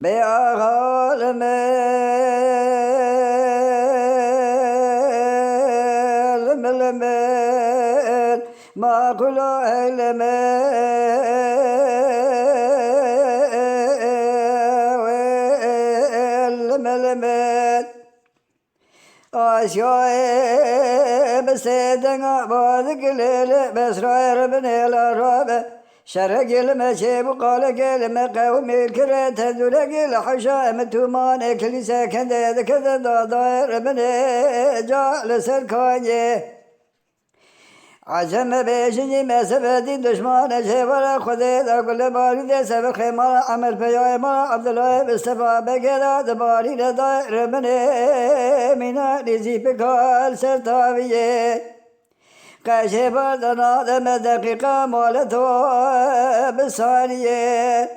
بأغال المل ما كل علم والململ آسيا بسيدنا بادك ليلة بسرائر بني الأرابة شرق المشيب وقال كلمة قومي الكرة تدلق الحشام تومان كليسة كذا كذا داير بني جالس الكاية عجم بيشني ما سبدي دشمان شبر خذي كل باري ذي سبق خيمار عمل بيا ما عبد الله بالسبا بكذا دباري داير بني من رزي بقال سرتاويه قاشي بردنا دم دقيقة مالتو بسانية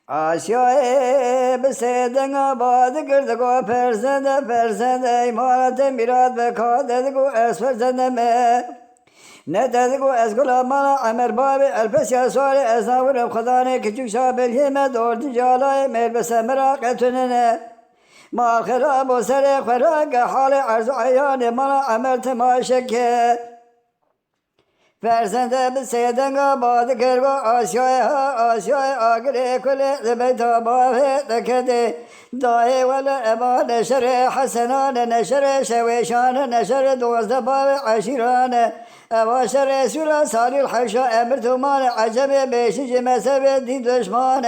آسيا بسيدنا بعد كردكو فرزند إمارة مراد بكاددكو أسفرزند ما نددكو أسكولا مالا عمر باب البسيا سوالي أزناور خداني كچوك شابل هما دور تجالاي مير بسمرا قتننا ما خراب وسرق فراق حال عرض عيان مالا عمر تماشكه فرزنده بسیدنگا باد کرگو آسیای آگره کله زبیتا باوه دکده دای ولا اما نشر حسنان نشر شویشان نشر دوزده باوه عشیران اما شر سورا سالی الحشا امر تومان عجب بیشی جمسه دین دشمان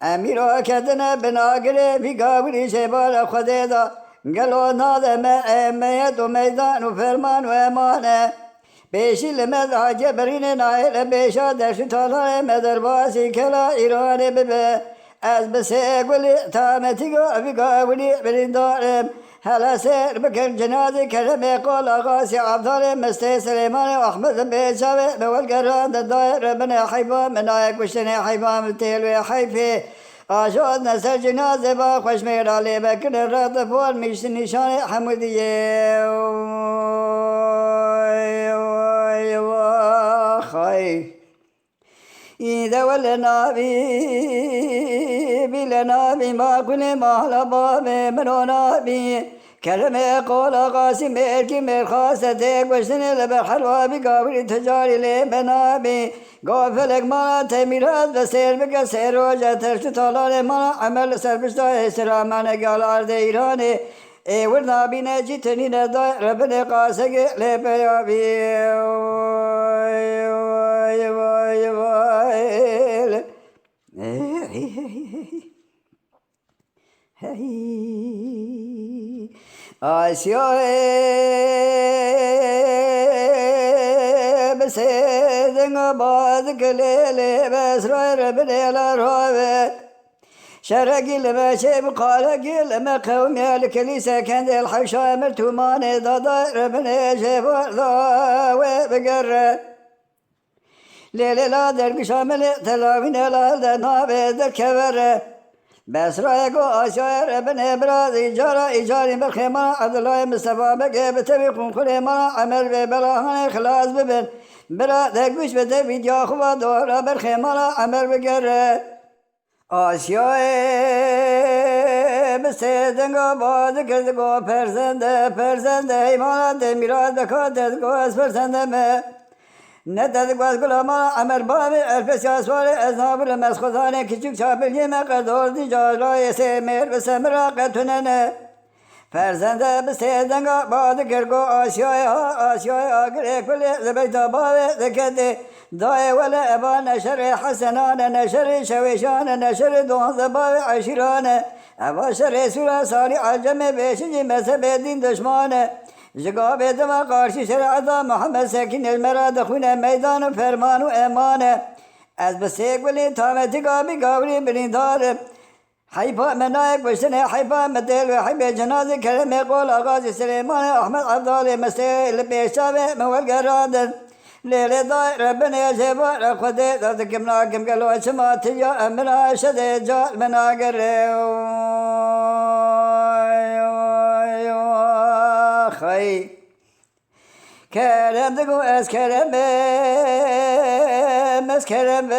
امیرا کدن بناگره بی گاوری شبال خوده دا گلو نادم امیت و میدان و فرمان و امانه بیشی لمد حاجه برین نایل بیشا درش تالار مدر باسی کلا ایران ببه از بسه گلی تامتی گو گاولی برین دارم هلا سر بکن جنازی کرم قول آقاسی عبدال مستی سلیمان احمد بیشاوه بول گران دایر من حیبا من آیک بشتن حیبا متیلوی حیفی آشاد نسر جنازه با خوشمیر آلی بکن رد فول میشت نشان حمودیه خاي إذا ولا بلنا ما كل ما لباب منو نبي كلمة قول قاسم إركي مرخاصتك وشتن البحر وبقابل تجاري لبنابي قافلك ما تميرات بسير بك سير وجه ترشت طلال ما عمل سربشتا إسرامان قال أرض إيراني اي ورنا بينا جيتني ندى ربنا قاسك لبيابي آسيا بسيدنا بعد كليلي بسرائر ربنا الأرهاب شرقي لما شيب قالقي لما قومي الكنيسة كان ذي الحشا مرتومان ضاير من شيب وبقر ليلة لا درق شامل تلاوين لا دنا بيد الكبر بس رايقو آشاير ابن إبراز إجاري بالخيمان عبد الله مصطفى بقى بتبقون كل ما عمل ببلاهان خلاص ببن برا دقوش بتبيد يا خوا دورا بالخيمان عمل بقر آسیا بسیدنگا باد کردگو پرزنده ایمانت میراد بکادتگو از پرزنده مه نددگو از گلامان عمر بابی الفسی اسوار از نابل مسخوزانه کچک چاپلی مقدور دی جالای سمیر بسمرا قتننه فرزنده بسیدنگا باد کردگو آسیای آگر اکولی زبیتا بابی دکده دای ولا ابا نشر حسنان نشر شویشان نشر دوان باب عشیران ابا شر سورا ساری عجم بیشنی مذهب دین دشمان جگا بیدما قارشی شرعتا محمد سکین المراد خون میدان و فرمان و امان از بسیق ولی تامتی گابی گاوری بریندار حیفا منایک بشتن حیفا مدل و حیب جنازی کرم قول آغاز سلیمان احمد عبدال مسیل بیشتاوه مولگرادن ليلة داي ربنا يجيبه خذي ذاتك مناكم قالوا شمات يا أمنا شدي جال مناقر خي كلام دقو أس كلام مس كلام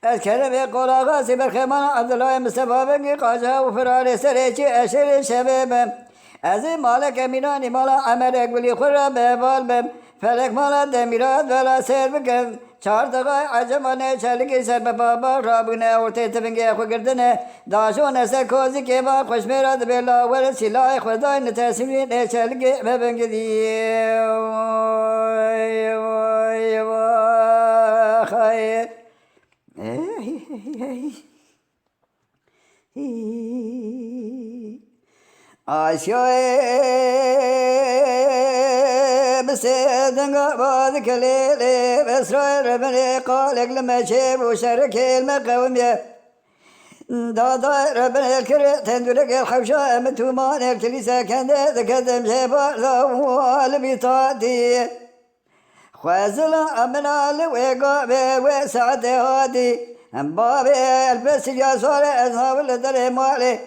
از کرم قلاغاسی برخمان عبدالله مصطفی بنگی قاجه و فرار سریچی اشر شبیبم از این مالک امینانی مالا عمر اقبلی خور را به بال بم فلک مالا دمیرات ولا سر بکن چهار دقای عجمانه چلگی سر به بابا رابونه ارتی تبنگی خو گردنه داشون سر کوزی که با خوش میراد بلا ور سلاح خدای نتسیمی چلگی ببنگی دی خیر آشیای بسیدنگا باد کلیلی بسرای ربنی قالک لمچه بوشر کلمه قومیه دادای ربنی کره تندورک الخوشا امتومان اکتلیسه کنده دکتم شبار دوال بیتاتی خوازلا امنال ویگا و ساعت هادی باب البس الياسار اصحاب الدر مالي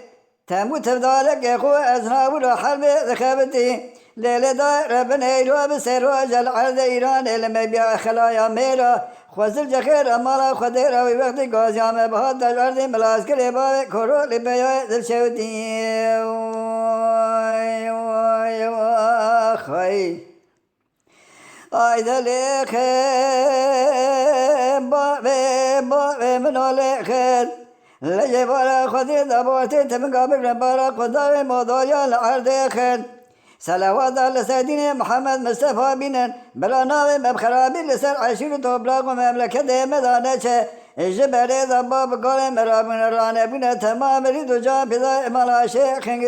تموت بدالك خو اصحاب الحرب ذخبتي ليلة دار ربنا يلو بسروج العرض ايران لما بيع خلايا ميرا خوزل جخير امالا خديرا وقت غازيام بهاد الارض ملاس كلي باب كورو لبيع ذل شوتي خي آیدلی خیم با منالی خیر لیه بارا خودی دبارتی تمنگا بگرم بارا خدای مدایا لعرده خیر صلوات لسیدین محمد مصطفی بینن بلا ناوی مبخرابی لسر عشیر توبلاغ و مملکت مدانه چه جبری زباب گل مرابون رانه بینه تمام ریدو جا پیدا امالا شیخنگ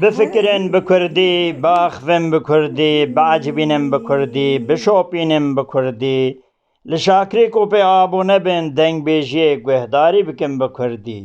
بفكرن بكردي باخفن بكردي بعجبينن بكردي بشوبينن بكردي لشاكري کو پہ آبو نبن دنگ بیجیے گوہداری بکن بکردی